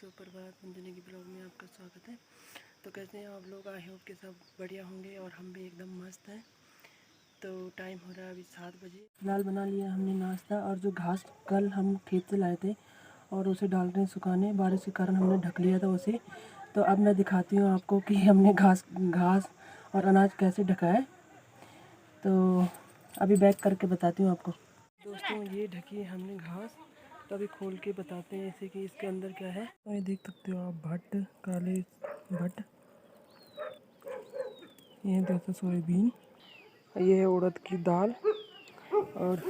सुप्रभात मंजनी की ब्लॉग में आपका स्वागत है। तो कैसे हैं आप लोग? आई होप कि सब बढ़िया होंगे और हम भी एकदम मस्त हैं। तो टाइम हो रहा है अभी 7 बजे। फिलहाल बना लिया हमने नाश्ता, और जो घास कल हम खेत से लाए थे और उसे डाल रहे हैं सुखाने। बारिश के कारण हमने ढक लिया था उसे। तो अब मैं दिखाती हूँ आपको कि हमने घास और अनाज कैसे ढका है। तो अभी बैक करके बताती हूँ आपको। दोस्तों ये ढकी है हमने घास। तो अभी खोल के बताते हैं ऐसे कि इसके अंदर क्या है। तो ये देख सकते हो आप, भट्ट, काले भट्ट, ये दोस्तों सोयाबीन, ये है उड़द की दाल। और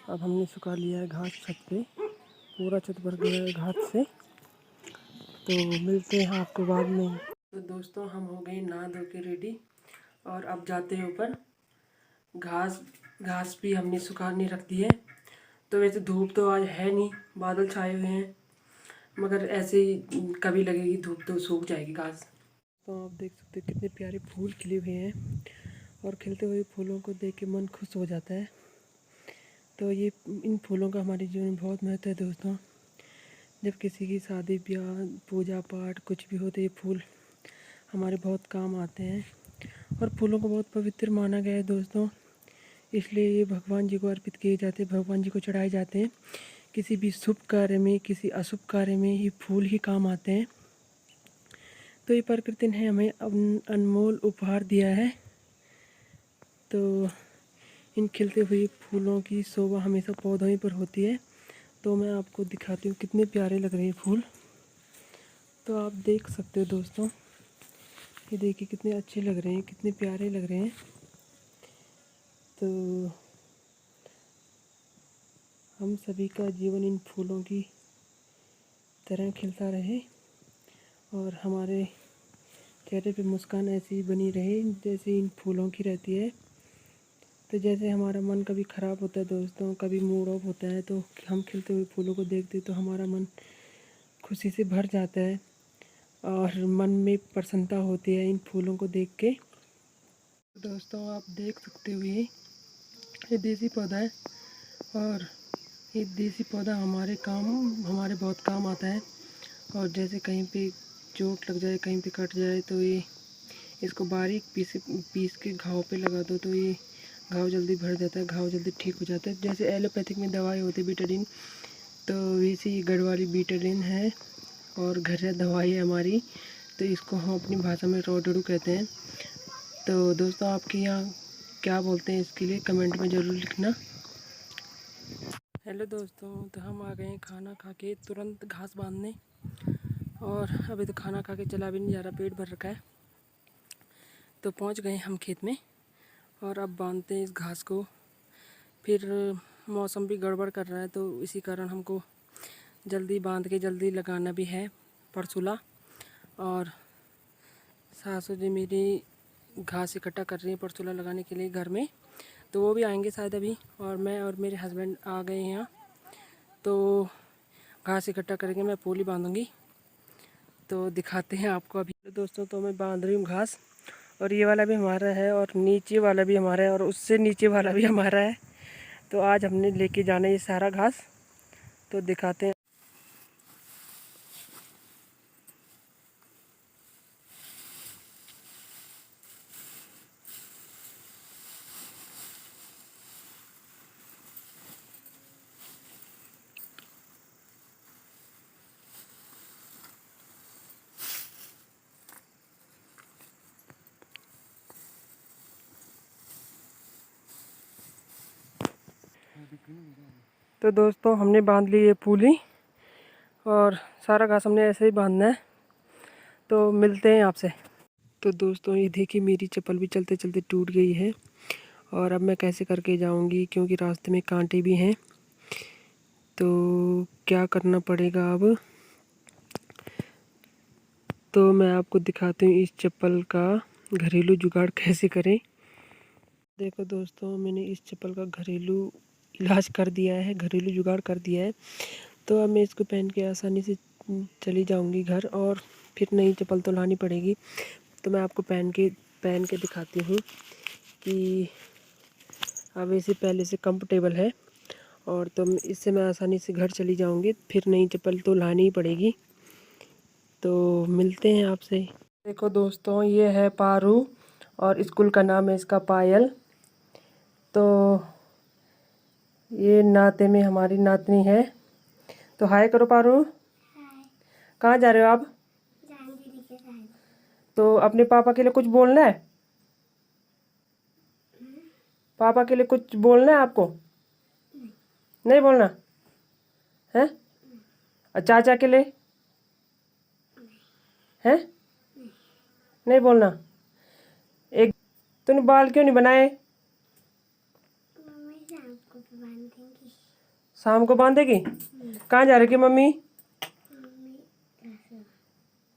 अब हमने सुखा लिया है घास छत पे, पूरा छत भर गया है घास से। तो मिलते हैं आपको बाद में। तो दोस्तों हम हो गए नहा धो के रेडी, और अब जाते हैं ऊपर। घास भी हमने सुखाने रख दी है। तो वैसे धूप तो आज है नहीं, बादल छाए हुए हैं, मगर ऐसे ही कभी लगेगी धूप तो सूख जाएगी घास। तो आप देख सकते हैं कितने प्यारे फूल खिले हुए हैं, और खिलते हुए फूलों को देख के मन खुश हो जाता है। तो ये इन फूलों का हमारे जीवन में बहुत महत्व है दोस्तों। जब किसी की शादी ब्याह पूजा पाठ कुछ भी हो तो ये फूल हमारे बहुत काम आते हैं। और फूलों को बहुत पवित्र माना गया है दोस्तों, इसलिए ये भगवान जी को अर्पित किए जाते हैं, भगवान जी को चढ़ाए जाते हैं। किसी भी शुभ कार्य में, किसी अशुभ कार्य में ये फूल ही काम आते हैं। तो ये प्रकृति ने हमें अनमोल उपहार दिया है। तो इन खिलते हुए फूलों की शोभा हमेशा पौधों ही पर होती है। तो मैं आपको दिखाती हूँ कितने प्यारे लग रहे हैं फूल। तो आप देख सकते हो दोस्तों, ये देखिए कितने अच्छे लग रहे हैं, कितने प्यारे लग रहे हैं। तो हम सभी का जीवन इन फूलों की तरह खिलता रहे, और हमारे चेहरे पे मुस्कान ऐसी ही बनी रहे जैसे इन फूलों की रहती है। तो जैसे हमारा मन कभी ख़राब होता है दोस्तों, कभी मूड ऑफ होता है, तो हम खिलते हुए फूलों को देखते तो हमारा मन खुशी से भर जाता है, और मन में प्रसन्नता होती है इन फूलों को देख के। दोस्तों आप देख सकते हो ये देसी पौधा है, और ये देसी पौधा हमारे बहुत काम आता है। और जैसे कहीं पे चोट लग जाए, कहीं पे कट जाए, तो ये इसको बारीक पीस के घाव पे लगा दो तो ये घाव जल्दी भर जाता है, घाव जल्दी ठीक हो जाता है। जैसे एलोपैथिक में दवाई होती है बीटाडीन, तो वैसे ही गढ़ वाली बीटाडीन है और घरेलू दवाई है हमारी। तो इसको हम अपनी भाषा में रोडड़ू कहते हैं। तो दोस्तों आपके यहाँ क्या बोलते हैं इसके लिए कमेंट में ज़रूर लिखना। हेलो दोस्तों, तो हम आ गए हैं खाना खा के तुरंत घास बांधने, और अभी तो खाना खा के चला भी नहीं जा रहा, पेट भर रखा है। तो पहुंच गए हम खेत में, और अब बांधते हैं इस घास को। फिर मौसम भी गड़बड़ कर रहा है, तो इसी कारण हमको जल्दी बांध के जल्दी लगाना भी है परसुला। और सासू जी मेरी घास इकट्ठा कर रही हैं परसुला लगाने के लिए घर में, तो वो भी आएंगे शायद अभी। और मैं और मेरे हस्बैंड आ गए हैं यहाँ, तो घास इकट्ठा करेंगे, मैं पोली बांधूँगी। तो दिखाते हैं आपको अभी। तो दोस्तों तो मैं बांध रही हूँ घास, और ये वाला भी हमारा है, और नीचे वाला भी हमारा है, और उससे नीचे वाला भी हमारा है। तो आज हमने लेके जाना है ये सारा घास, तो दिखाते हैं। तो दोस्तों हमने बांध ली ये पूली, और सारा घास हमने ऐसे ही बांधना है। तो मिलते हैं आपसे। तो दोस्तों ये देखिए मेरी चप्पल भी चलते चलते टूट गई है, और अब मैं कैसे करके जाऊंगी, क्योंकि रास्ते में कांटे भी हैं। तो क्या करना पड़ेगा अब, तो मैं आपको दिखाती हूँ इस चप्पल का घरेलू जुगाड़ कैसे करें। देखो दोस्तों मैंने इस चप्पल का घरेलू इलाज कर दिया है, घरेलू जुगाड़ कर दिया है। तो अब मैं इसको पहन के आसानी से चली जाऊंगी घर, और फिर नई चप्पल तो लानी पड़ेगी। तो मैं आपको पहन के दिखाती हूँ कि अब इसे पहले से कंफर्टेबल है, और तो इससे मैं आसानी से घर चली जाऊंगी। फिर नई चप्पल तो लानी ही पड़ेगी। तो मिलते हैं आपसे। देखो दोस्तों, ये है पारू और स्कूल का नाम है इसका पायल। तो ये नाते में हमारी नातनी है। तो हाय करो पारू। कहाँ जा रहे हो आप? तो अपने पापा के लिए कुछ बोलना है? पापा के लिए कुछ बोलना है आपको? नहीं बोलना है? और चाचा के लिए है? नहीं बोलना। एक तूने बाल क्यों नहीं बनाए? शाम को बांधेगी। कहाँ जा रही है मम्मी?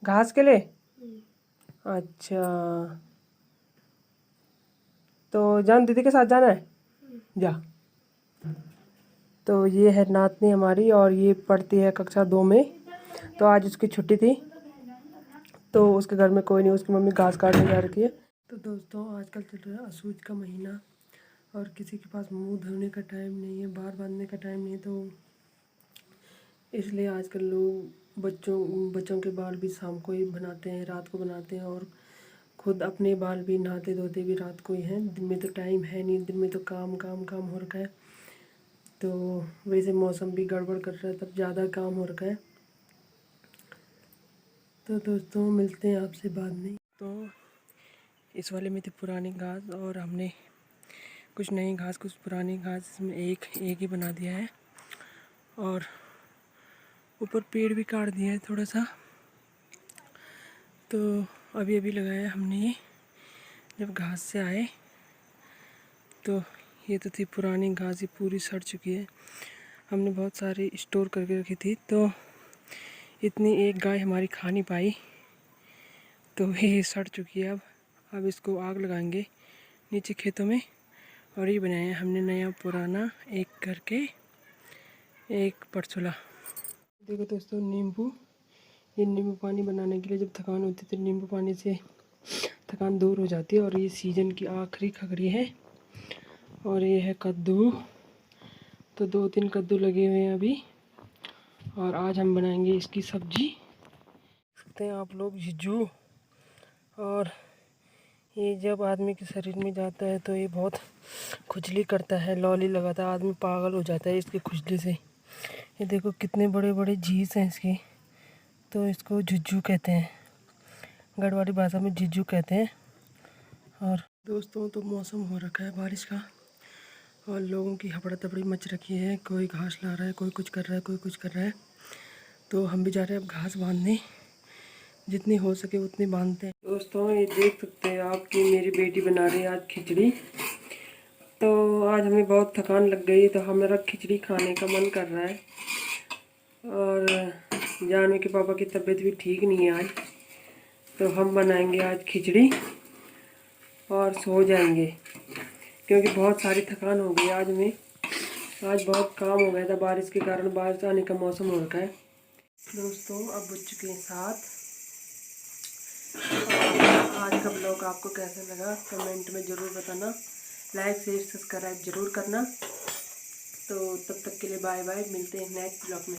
घास के लिए। अच्छा, तो जान दीदी के साथ जाना है? जा। तो ये है नातनी हमारी और ये पढ़ती है कक्षा 2 में। तो आज उसकी छुट्टी थी तो उसके घर में कोई नहीं, उसकी मम्मी घास काटने जा रही है। तो दोस्तों, आजकल चल रहा है अशूच का महीना और किसी के पास मुंह धोने का टाइम नहीं है, बाल बांधने का टाइम नहीं है। तो इसलिए आजकल लोग बच्चों के बाल भी शाम को ही बनाते हैं, रात को बनाते हैं, और खुद अपने बाल भी नहाते धोते भी रात को ही हैं। दिन में तो टाइम है नहीं, दिन में तो काम काम काम हो रखा है। तो वैसे मौसम भी गड़बड़ कर रहा है, तब ज़्यादा काम हो रखा है। तो दोस्तों, मिलते हैं आपसे बाद में। तो इस वाले में थी पुरानी घास और हमने कुछ नई घास कुछ पुरानी घास में एक ही बना दिया है, और ऊपर पेड़ भी काट दिया है थोड़ा सा। तो अभी अभी लगाया हमने ये, जब घास से आए। तो ये तो थी पुरानी घास, ये पूरी सड़ चुकी है। हमने बहुत सारी स्टोर करके रखी थी, तो इतनी एक गाय हमारी खा नहीं पाई, तो ये सड़ चुकी है। अब इसको आग लगाएंगे नीचे खेतों में, और ये बनाया हमने नया पुराना एक करके एक परछुला। देखो दोस्तों, नींबू, ये नींबू पानी बनाने के लिए जब थकान होती है तो नींबू पानी से थकान दूर हो जाती है। और ये सीज़न की आखिरी खगड़ी है। और ये है कद्दू, तो 2-3 कद्दू लगे हुए हैं अभी, और आज हम बनाएंगे इसकी सब्जी। सकते हैं आप लोग जिज्जू। और ये जब आदमी के शरीर में जाता है तो ये बहुत खुजली करता है, लॉली लगाता है, आदमी पागल हो जाता है इसकी खुजली से। ये देखो कितने बड़े बड़े झीस हैं इसके, तो इसको झुज्जू कहते हैं, गढ़वाली भाषा में झिज्जू कहते हैं। और दोस्तों, तो मौसम हो रखा है बारिश का, और लोगों की हपड़ा तपड़ी मच रखी है। कोई घास ला रहा है, कोई कुछ कर रहा है, कोई कुछ कर रहा है। तो हम भी जा रहे हैं अब घास बांधने, जितनी हो सके उतनी बांधते हैं। दोस्तों, ये देख सकते हैं आप कि मेरी बेटी बना रही है आज खिचड़ी। तो आज हमें बहुत थकान लग गई, तो हमारा खिचड़ी खाने का मन कर रहा है। और जानवी के पापा की तबीयत भी ठीक नहीं है आज, तो हम बनाएंगे आज खिचड़ी और सो जाएंगे, क्योंकि बहुत सारी थकान हो गई आज में। आज बहुत काम हो गया था बारिश के कारण, बारिश आने का मौसम हो रखा है। दोस्तों, अब बज चुके हैं 7। आज का ब्लॉग आपको कैसा लगा कमेंट में ज़रूर बताना, लाइक शेयर सब्सक्राइब ज़रूर करना। तो तब तक के लिए बाय बाय, मिलते हैं नेक्स्ट ब्लॉग में।